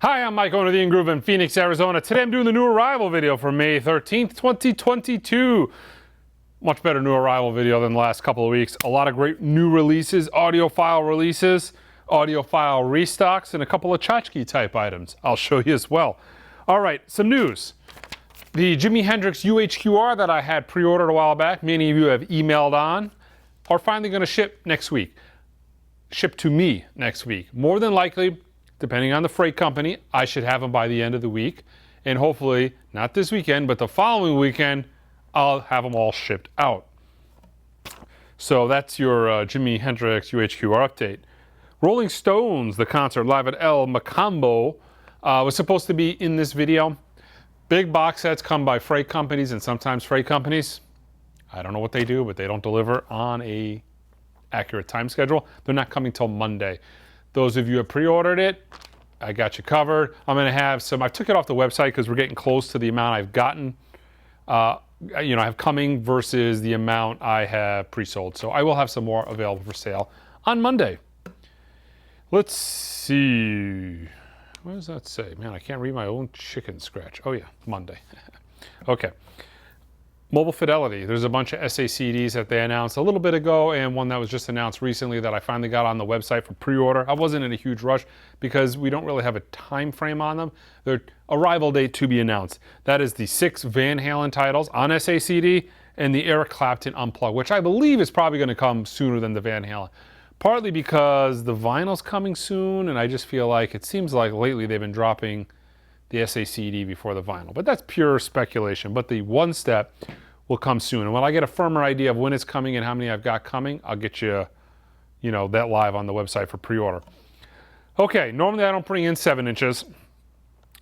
Hi, I'm Mike, owner of the In-Groove in Phoenix, Arizona. Today I'm doing the new arrival video for May 13th, 2022. Much better new arrival video than the last couple of weeks. A lot of great new releases, audiophile releases, audiophile restocks, and a couple of tchotchke type items I'll show you as well. All right, some news. The Jimi Hendrix UHQR that I had pre-ordered a while back, many of you have emailed on, are finally going to ship next week. Ship to me next week. More than likely, depending on the freight company, I should have them by the end of the week. And hopefully, not this weekend, but the following weekend, I'll have them all shipped out. So that's your Jimi Hendrix UHQR update. Rolling Stones, the concert live at El Macambo, was supposed to be in this video. Big box sets come by freight companies, and sometimes freight companies, I don't know what they do, but they don't deliver on a accurate time schedule. They're not coming till Monday. Those of you who have pre-ordered it, I got you covered. I'm going to have some, I took it off the website because we're getting close to the amount I've gotten, I have coming versus the amount I have pre-sold. So I will have some more available for sale on Monday. Let's see. What does that say? Man, I can't read my own chicken scratch. Oh yeah, Monday. Okay. Mobile Fidelity. There's a bunch of SACDs that they announced a little bit ago, and one that was just announced recently that I finally got on the website for pre-order. I wasn't in a huge rush because we don't really have a time frame on them. Their arrival date to be announced. That is the 6 Van Halen titles on SACD and the Eric Clapton Unplugged, which I believe is probably going to come sooner than the Van Halen. Partly because the vinyl's coming soon, and I just feel like it seems like lately they've been dropping the SACD before the vinyl. But that's pure speculation. But the one step will come soon. And when I get a firmer idea of when it's coming and how many I've got coming, I'll get you, that live on the website for pre-order. Okay, normally I don't bring in 7 inches,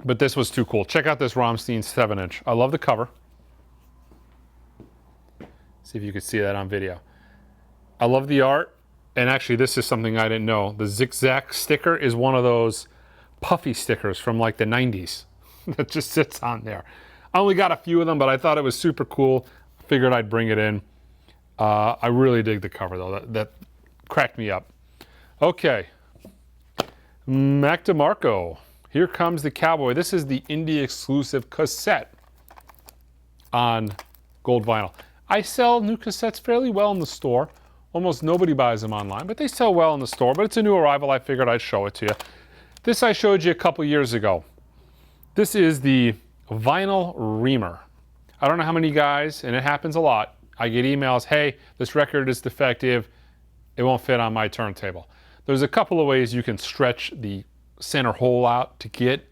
but this was too cool. Check out this Rammstein 7-inch. I love the cover. See if you can see that on video. I love the art. And actually, this is something I didn't know. The zigzag sticker is one of those puffy stickers from like the 90s that just sits on there. I only got a few of them, but I thought it was super cool. Figured I'd bring it in. I really dig the cover, though. That cracked me up. Okay. Mac Demarco. Here comes the Cowboy. This is the indie exclusive cassette on gold vinyl. I sell new cassettes fairly well in the store. Almost nobody buys them online, but they sell well in the store. But it's a new arrival. I figured I'd show it to you. This I showed you a couple years ago. This is the vinyl Reamer. I don't know how many guys, and it happens a lot, I get emails, hey, this record is defective. It won't fit on my turntable. There's a couple of ways you can stretch the center hole out to get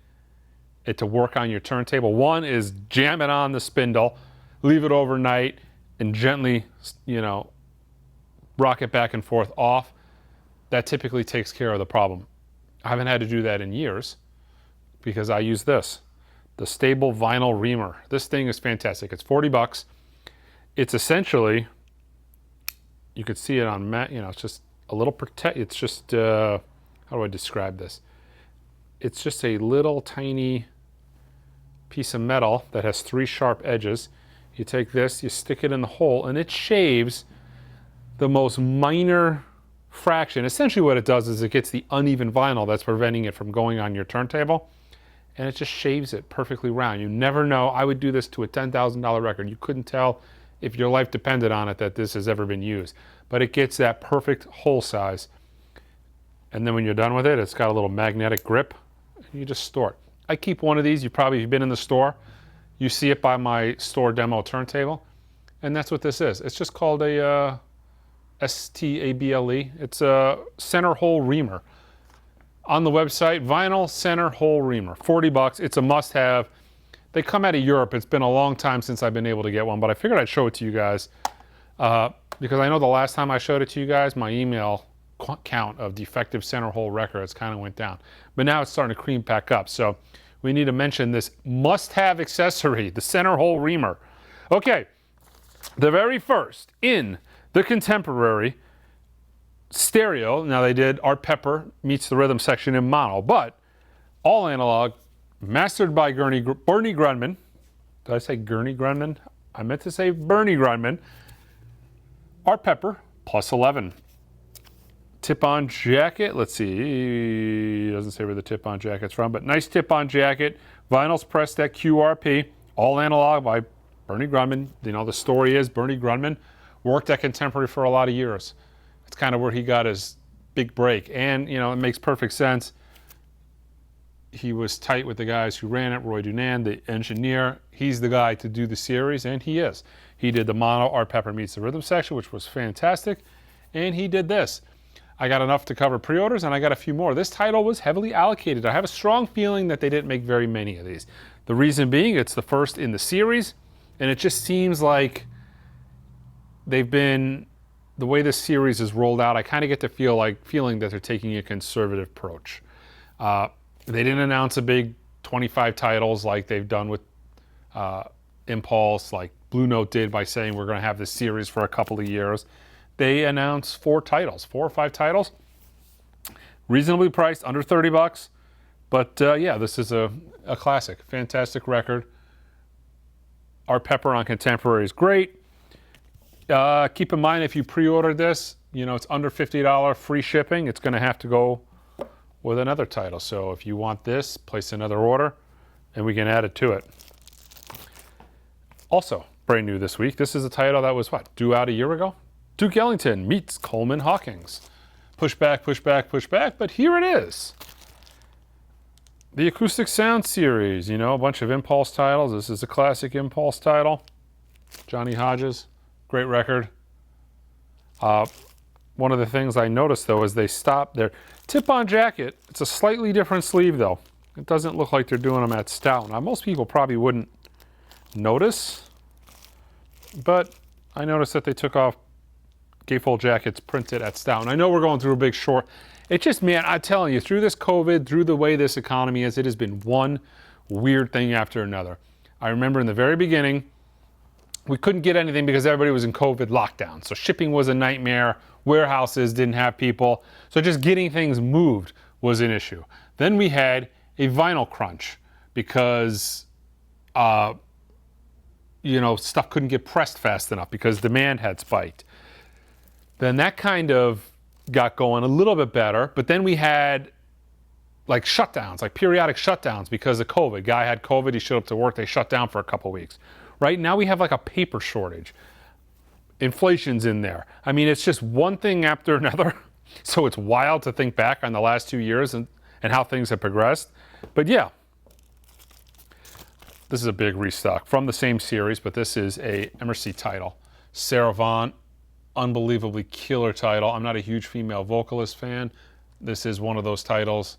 it to work on your turntable. One is jam it on the spindle, leave it overnight, and gently, rock it back and forth off. That typically takes care of the problem. I haven't had to do that in years because I use this, the stable vinyl Reamer. This thing is fantastic. It's 40 bucks. It's essentially, you could see it on, it's just a little it's just, how do I describe this? It's just a little tiny piece of metal that has 3 sharp edges. You take this, you stick it in the hole, and it shaves the most minor fraction. Essentially what it does is it gets the uneven vinyl that's preventing it from going on your turntable, and it just shaves it perfectly round. You never know. I would do this to a $10,000 record. You couldn't tell if your life depended on it that this has ever been used. But it gets that perfect hole size. And then when you're done with it, it's got a little magnetic grip, and you just store it. I keep one of these. If you've been in the store, you see it by my store demo turntable, and that's what this is. It's just called a STABLE. It's a center hole Reamer. On the website, vinyl center hole Reamer, 40 bucks. It's a must-have. They come out of Europe. It's been a long time since I've been able to get one, but I figured I'd show it to you guys because I know the last time I showed it to you guys, my email count of defective center hole records kind of went down. But now it's starting to cream back up, so we need to mention this must-have accessory, the center hole Reamer. Okay, the very first in the contemporary stereo. Now they did Art Pepper meets the rhythm section in mono, but all analog, mastered by Bernie Grundman. Did I say Gurney Grundman? I meant to say Bernie Grundman. Art Pepper, plus 11. tip-on jacket. Let's see, it doesn't say where the tip-on jacket's from, but nice tip-on jacket. Vinyls pressed at QRP, all analog by Bernie Grundman. You know, the story is Bernie Grundman worked at Contemporary for a lot of years. It's kind of where he got his big break. And, you know, it makes perfect sense. He was tight with the guys who ran it, Roy Dunan, the engineer. He's the guy to do the series, and he is. He did the mono Art Pepper Meets the Rhythm section, which was fantastic. And he did this. I got enough to cover pre-orders, and I got a few more. This title was heavily allocated. I have a strong feeling that they didn't make very many of these. The reason being, it's the first in the series, and it just seems like they've been, the way this series is rolled out, I kind of get the feeling that they're taking a conservative approach. They didn't announce a big 25 titles like they've done with Impulse, like Blue Note did by saying we're going to have this series for a couple of years. They announced 4 or 5 titles, reasonably priced, under 30 bucks. But yeah, this is a classic, fantastic record. Art Pepper on Contemporary is great. Keep in mind, if you pre-order this, you know, it's under $50, free shipping. It's going to have to go with another title. So if you want this, place another order, and we can add it to it. Also, brand new this week, this is a title that was, what, due out a year ago? Duke Ellington meets Coleman Hawkins. Push back, push back, push back, but here it is. The Acoustic Sound Series, you know, a bunch of Impulse titles. This is a classic Impulse title. Johnny Hodges, great record. One of the things I noticed, though, is they stopped their tip-on jacket. It's a slightly different sleeve, though. It doesn't look like they're doing them at Stout. Now, most people probably wouldn't notice, but I noticed that they took off gatefold jackets printed at Stout. And I know we're going through a big short. It just, man, I'm telling you, through this COVID, through the way this economy is, it has been one weird thing after another. I remember in the very beginning, we couldn't get anything because everybody was in COVID lockdown. So shipping was a nightmare. Warehouses didn't have people. So just getting things moved was an issue. Then we had a vinyl crunch because, you know, stuff couldn't get pressed fast enough because demand had spiked. Then that kind of got going a little bit better, but then we had like shutdowns, like periodic shutdowns because of COVID. Guy had COVID, he showed up to work, they shut down for a couple weeks. Right now we have like a paper shortage. Inflation's in there. I mean, it's just one thing after another. So it's wild to think back on the last 2 years and how things have progressed. But yeah, this is a big restock from the same series, but this is a MRC title. Sarah Vaughan, unbelievably killer title. I'm not a huge female vocalist fan. This is one of those titles.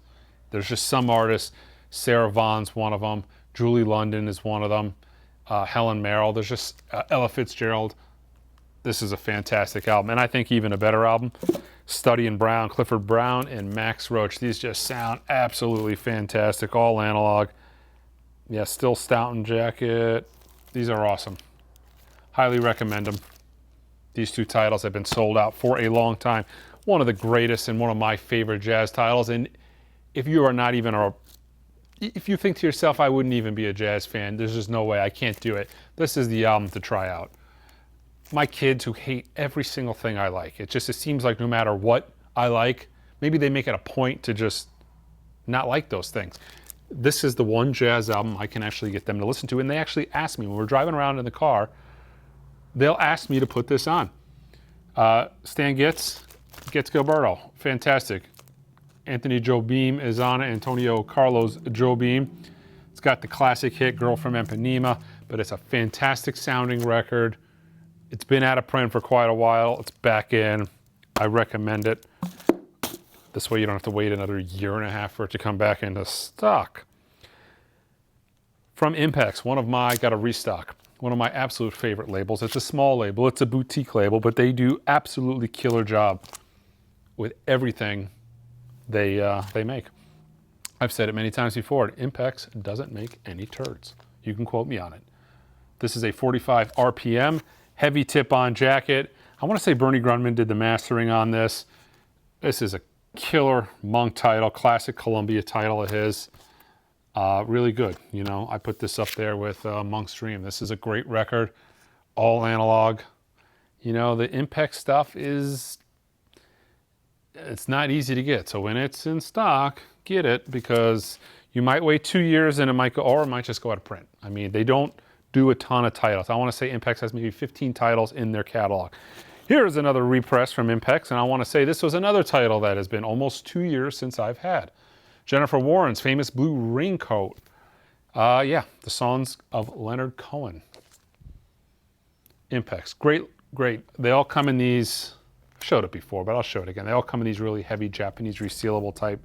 There's just some artists. Sarah Vaughan's one of them. Julie London is one of them. Helen Merrill. There's just Ella Fitzgerald. This is a fantastic album, and I think even a better album. Studdy and Brown, Clifford Brown, and Max Roach. These just sound absolutely fantastic. All analog. Yeah, still Stoughton jacket. These are awesome. Highly recommend them. These 2 titles have been sold out for a long time. One of the greatest and one of my favorite jazz titles. And if you are not even if you think to yourself, I wouldn't even be a jazz fan, there's just no way, I can't do it. This is the album to try out. My kids who hate every single thing I like, it seems like no matter what I like, maybe they make it a point to just not like those things. This is the one jazz album I can actually get them to listen to. And they actually ask me when we're driving around in the car, they'll ask me to put this on. Stan Getz Gilberto, fantastic. Anthony Jobim is on it, Antonio Carlos Jobim. It's got the classic hit, Girl from Ipanema, but it's a fantastic sounding record. It's been out of print for quite a while. It's back in. I recommend it. This way you don't have to wait another 1.5 years for it to come back into stock. From Impex, got a restock. One of my absolute favorite labels. It's a small label, it's a boutique label, but they do absolutely killer job with everything they make. I've said it many times before, Impex doesn't make any turds. You can quote me on it. This is a 45 RPM, heavy tip-on jacket. I want to say Bernie Grundman did the mastering on this. This is a killer Monk title, classic Columbia title of his. Really good. You know, I put this up there with Monk's Dream. This is a great record, all analog. You know, the Impex stuff it's not easy to get. So when it's in stock, get it, because you might wait 2 years and it might go, or it might just go out of print. I mean, they don't do a ton of titles. I want to say Impex has maybe 15 titles in their catalog. Here's another repress from Impex, and I want to say this was another title that has been almost 2 years since I've had. Jennifer Warren's famous Blue Raincoat. Yeah, the songs of Leonard Cohen. Impex, great, great. They all come in these, I've showed it before, but I'll show it again. They all come in these really heavy Japanese resealable type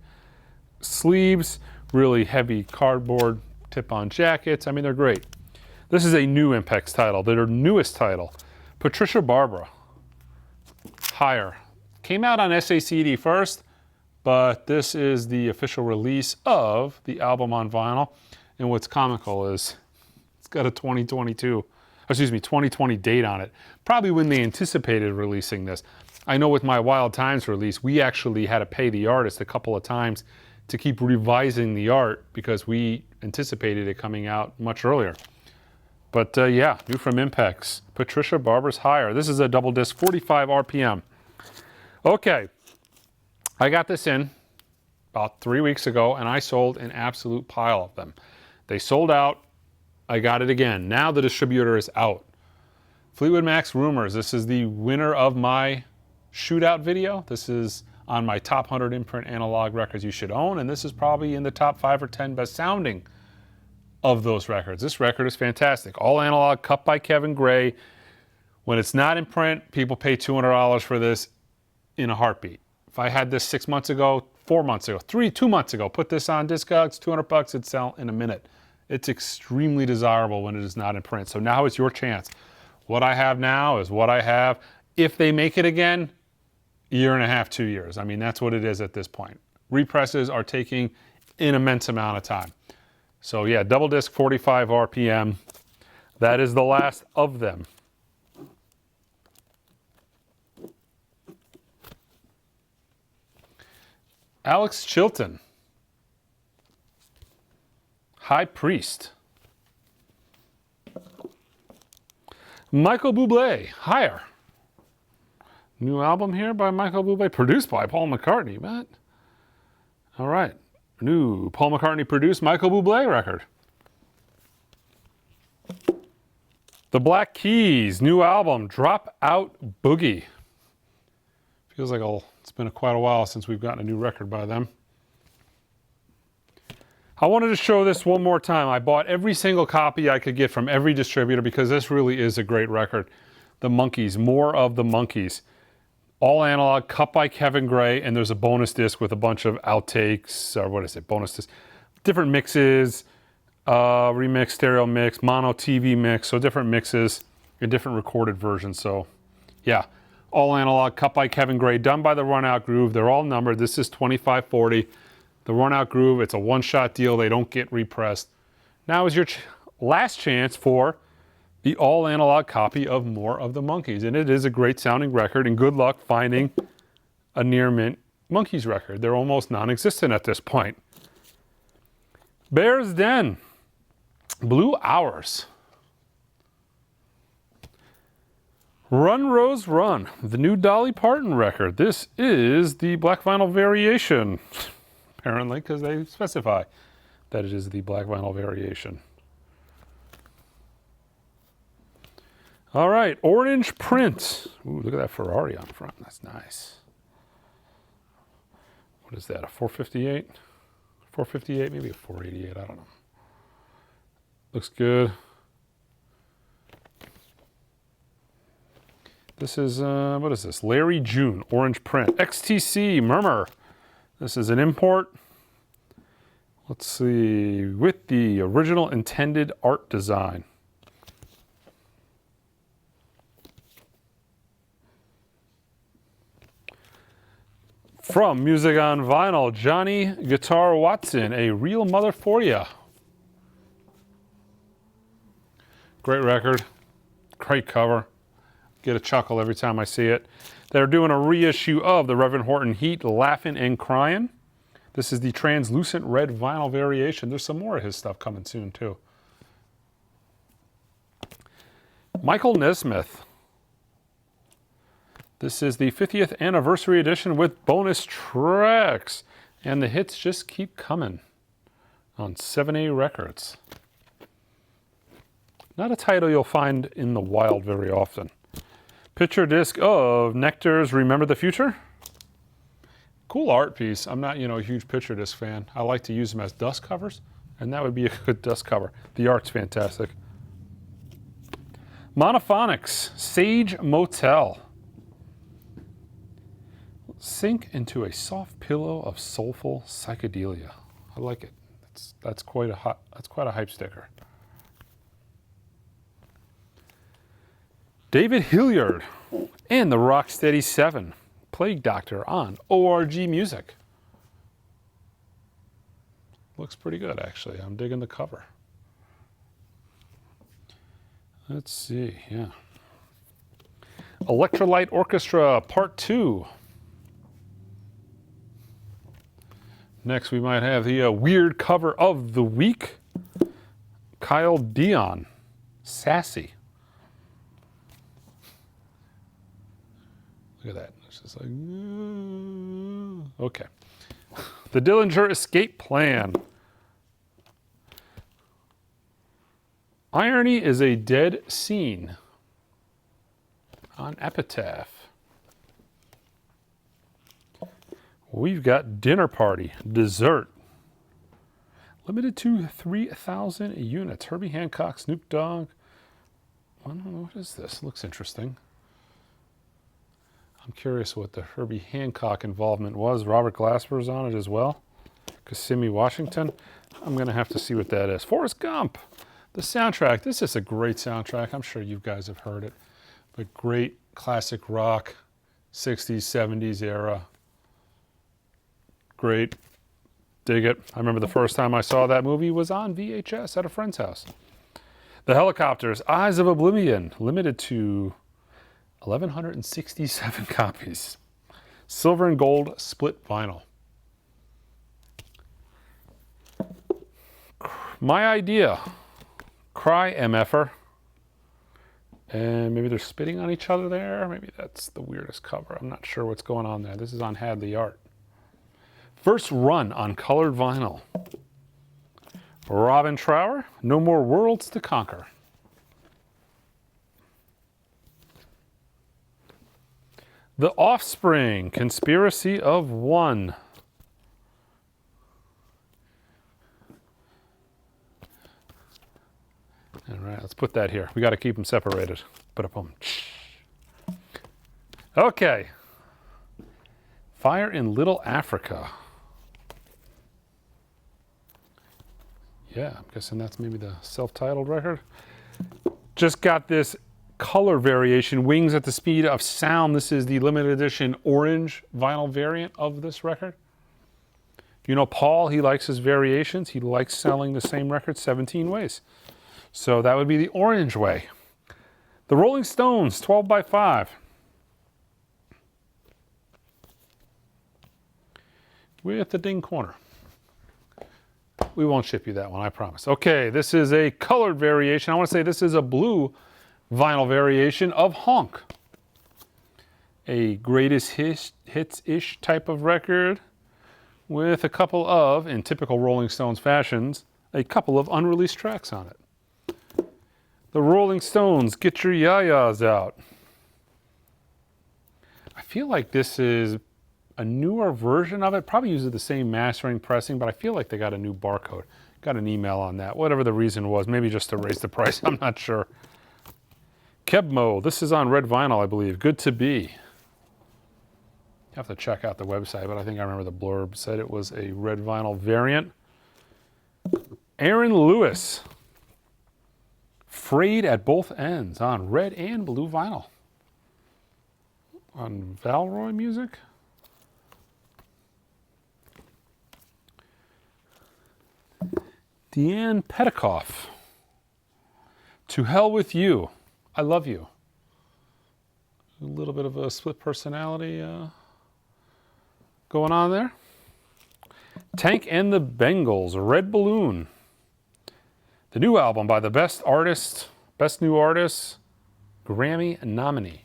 sleeves, really heavy cardboard tip-on jackets. I mean, they're great. This is a new Impex title, their newest title. Patricia Barbara, Higher. Came out on SACD first, but this is the official release of the album on vinyl. And what's comical is it's got a 2020 date on it. Probably when they anticipated releasing this. I know with my Wild Times release, we actually had to pay the artist a couple of times to keep revising the art because we anticipated it coming out much earlier. But yeah, new from Impex. Patricia Barbara's Higher. This is a double disc, 45 RPM. Okay, I got this in about 3 weeks ago and I sold an absolute pile of them. They sold out. I got it again. Now the distributor is out. Fleetwood Mac's Rumors. This is the winner of my shootout video. This is on my top 100 imprint analog records you should own, and this is probably in the top 5 or 10 best sounding of those records. This record is fantastic. All analog, cut by Kevin Gray. When it's not in print, people pay $200 for this in a heartbeat. If I had this 6 months ago, 4 months ago, 2 months ago, put this on Discogs, $200, it'd sell in a minute. It's extremely desirable when it is not in print. So now is your chance. What I have now is what I have. If they make it again, 1.5 years, 2 years. I mean, that's what it is at this point. Represses are taking an immense amount of time. So yeah, double disc, 45 RPM. That is the last of them. Alex Chilton, High Priest. Michael Bublé, Higher. New album here by Michael Bublé, produced by Paul McCartney. What? All right. New Paul McCartney produced Michael Bublé record. The Black Keys, new album, Drop Out Boogie. Feels like it's been quite a while since we've gotten a new record by them. I wanted to show this one more time. I bought every single copy I could get from every distributor because this really is a great record. The Monkees, More of the Monkees. All analog, cut by Kevin Gray, and there's a bonus disc with a bunch of outtakes, or what is it, bonus disc, different mixes, remix, stereo mix, mono TV mix, so different mixes and different recorded versions. So yeah, all analog, cut by Kevin Gray, done by the Run Out Groove. They're all numbered. This is 2540. The Run Out Groove, it's a one-shot deal. They don't get repressed. Now is your last chance for the all-analog copy of More of the Monkees. And it is a great sounding record, and good luck finding a near-mint Monkees record. They're almost non-existent at this point. Bear's Den, Blue Hours. Run Rose Run, the new Dolly Parton record. This is the black vinyl variation, apparently, because they specify that it is the black vinyl variation. All right, Orange Print. Ooh, look at that Ferrari on front. That's nice. What is that, a 458? 458, maybe a 488, I don't know. Looks good. This is, what is this? Larry June, Orange Print. XTC, Murmur. This is an import. Let's see, with the original intended art design. From Music on Vinyl, Johnny Guitar Watson, A Real Mother for Ya. Great record, great cover. Get a chuckle every time I see it. They're doing a reissue of the Reverend Horton Heat, Laughin' and Cryin'. This is the translucent red vinyl variation. There's some more of his stuff coming soon too. Michael Nismith. This is the 50th anniversary edition with bonus tracks. And the hits just keep coming on 7A Records. Not a title you'll find in the wild very often. Picture disc of Nectar's Remember the Future. Cool art piece. I'm not, a huge picture disc fan. I like to use them as dust covers, and that would be a good dust cover. The art's fantastic. Monophonics, Sage Motel. Sink into a soft pillow of soulful psychedelia. I like it. That's quite a hype sticker. David Hilliard and the Rocksteady 7, Plague Doctor on ORG Music. Looks pretty good, actually. I'm digging the cover. Let's see, yeah. Electrolyte Orchestra Part 2. Next, we might have the weird cover of the week. Kyle Dion, Sassy. Look at that. It's just like, okay. The Dillinger Escape Plan. Irony is a dead scene on Epitaph. We've got Dinner Party, Dessert. Limited to 3,000 units. Herbie Hancock, Snoop Dogg. I don't know, what is this? Looks interesting. I'm curious what the Herbie Hancock involvement was. Robert Glasper's on it as well. Kissimmee, Washington. I'm going to have to see what that is. Forrest Gump, the soundtrack. This is a great soundtrack. I'm sure you guys have heard it. But great classic rock, 60s, 70s era. Great. Dig it. I remember the first time I saw that movie was on VHS at a friend's house. The Helicopters, Eyes of Oblivion, limited to 1,167 copies. Silver and gold split vinyl. My Idea, Cry MFer. And maybe they're spitting on each other there. Maybe that's the weirdest cover. I'm not sure what's going on there. This is on Had the Art. First Run on colored vinyl. Robin Trower, No More Worlds to Conquer. The Offspring, Conspiracy of One. All right, let's put that here. We got to keep them separated. Ba-da-bum. Okay. Fire in Little Africa. Yeah, I'm guessing that's maybe the self-titled record. Just got this color variation, Wings at the Speed of Sound. This is the limited edition orange vinyl variant of this record. You know Paul, he likes his variations. He likes selling the same record 17 ways. So that would be the orange way. The Rolling Stones, 12 by 5. With the ding corner. We won't ship you that one, I promise. Okay, this is a colored variation. I want to say this is a blue vinyl variation of Honk. A greatest hits-ish type of record with a couple of, in typical Rolling Stones fashions, a couple of unreleased tracks on it. The Rolling Stones, Get Your Yayas Out. I feel like this is a newer version of it. Probably uses the same mastering, pressing, but I feel like they got a new barcode. Got an email on that. Whatever the reason was, maybe just to raise the price, I'm not sure. Kebmo, this is on red vinyl, I believe. Good to Be. You have to check out the website, but I think I remember the blurb said it was a red vinyl variant. Aaron Lewis, Frayed at Both Ends on red and blue vinyl. On Valroy Music. Deanne Petikoff, To Hell With You, I Love You. A little bit of a split personality going on there. Tank and the Bengals, Red Balloon. The new album by the best new artist, Grammy nominee.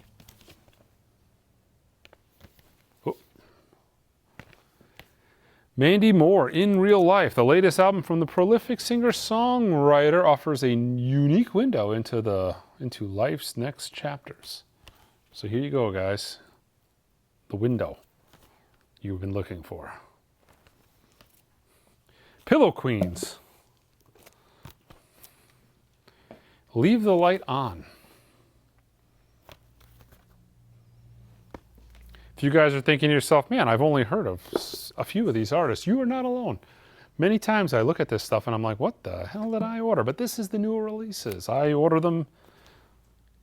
Mandy Moore, In Real Life, the latest album from the prolific singer-songwriter, offers a unique window into life's next chapters. So here you go, guys. The window you've been looking for. Pillow Queens. Leave the Light On. If you guys are thinking to yourself, man, I've only heard of a few of these artists, you are not alone. Many times I look at this stuff and I'm like, what the hell did I order? But this is the newer releases. I order them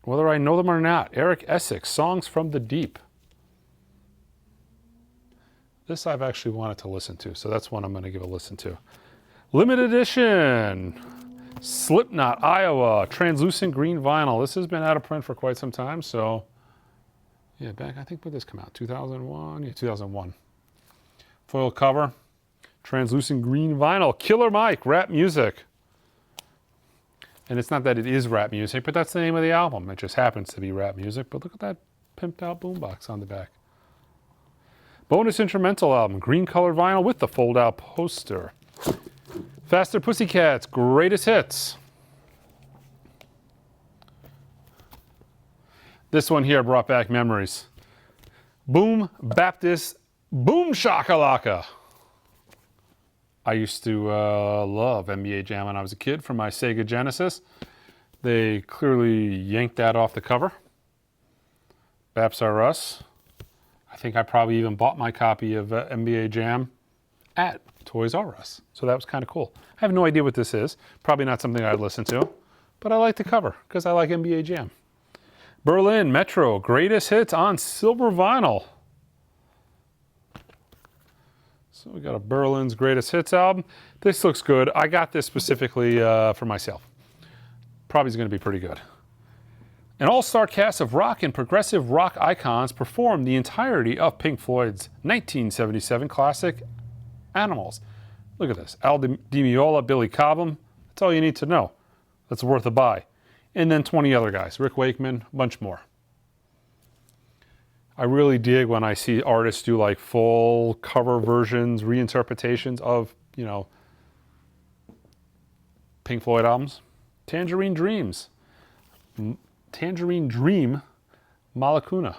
whether I know them or not. Eric Essex, Songs from the Deep. This I've actually wanted to listen to, so that's one I'm going to give a listen to. Limited edition. Slipknot, Iowa, translucent green vinyl. This has been out of print for quite some time, so yeah, back, I think when did this come out? 2001? Yeah, 2001. Foil cover, translucent green vinyl. Killer Mike, rap music. And it's not that it is rap music, but that's the name of the album. It just happens to be rap music, but look at that pimped out boombox on the back. Bonus instrumental album, green color vinyl with the fold out poster. Faster Pussycats, greatest hits. This one here brought back memories. Boom Baptist, Boom Shakalaka. I used to love NBA Jam when I was a kid from my Sega Genesis. They clearly yanked that off the cover. Baps R Us. I think I probably even bought my copy of NBA Jam at Toys R Us. So that was kind of cool. I have no idea what this is. Probably not something I'd listen to, but I like the cover because I like NBA Jam. Berlin Metro, greatest hits on silver vinyl. So we got a Berlin's greatest hits album. This looks good. I got this specifically for myself. Probably is going to be pretty good. An all-star cast of rock and progressive rock icons performed the entirety of Pink Floyd's 1977 classic Animals. Look at this. Al Di Meola, Billy Cobham. That's all you need to know. That's worth a buy. And then 20 other guys. Rick Wakeman, a bunch more. I really dig when I see artists do like full cover versions, reinterpretations of, you know, Pink Floyd albums. Tangerine Dreams. Tangerine Dream, Malakuna.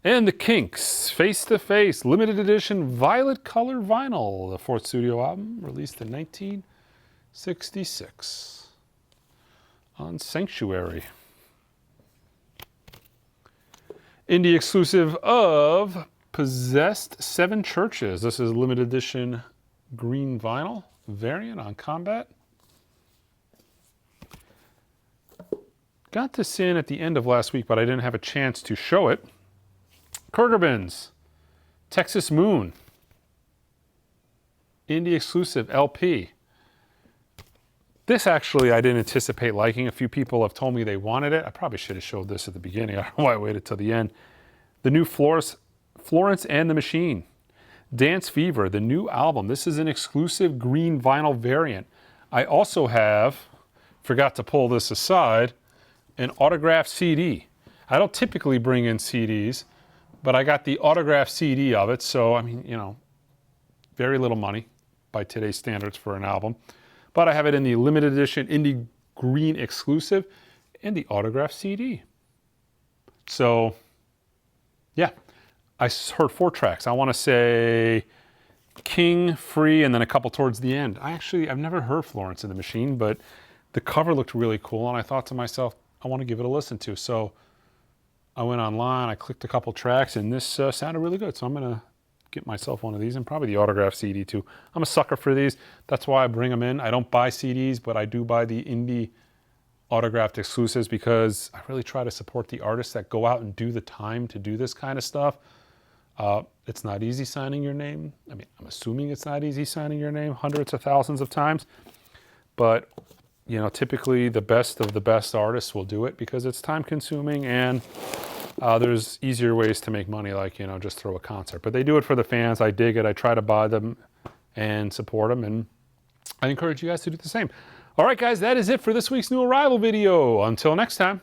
And the Kinks, Face to Face, limited edition violet color vinyl. The fourth studio album, released in 1966 on Sanctuary. Indie exclusive of Possessed Seven Churches. This is limited edition green vinyl variant on Combat. Got this in at the end of last week, but I didn't have a chance to show it. Kurgerbins, Texas Moon, indie exclusive LP. This actually I didn't anticipate liking. A few people have told me they wanted it. I probably should have showed this at the beginning. I don't know why I waited till the end. The new Florence and the Machine. Dance Fever, the new album. This is an exclusive green vinyl variant. I also have, forgot to pull this aside, an autographed CD. I don't typically bring in CDs, but I got the autographed CD of it. So, I mean, you know, very little money by today's standards for an album. But I have it in the limited edition indie green exclusive and the autographed CD. So, yeah, I heard 4 tracks. I want to say King, Free, and then a couple towards the end. I've never heard Florence and the Machine, but the cover looked really cool, and I thought to myself, I want to give it a listen to. So I went online, I clicked a couple tracks, and this sounded really good. So I'm going to get myself one of these, and probably the autographed CD too. I'm a sucker for these. That's why I bring them in. I don't buy CDs, but I do buy the indie autographed exclusives because I really try to support the artists that go out and do the time to do this kind of stuff. It's not easy signing your name. I mean, I'm assuming it's not easy signing your name hundreds of thousands of times, but you know, typically the best of the best artists will do it because it's time consuming and there's easier ways to make money, like, you know, just throw a concert. But they do it for the fans. I dig it. I try to buy them and support them, and I encourage you guys to do the same. All right, guys, that is it for this week's new arrival video. Until next time.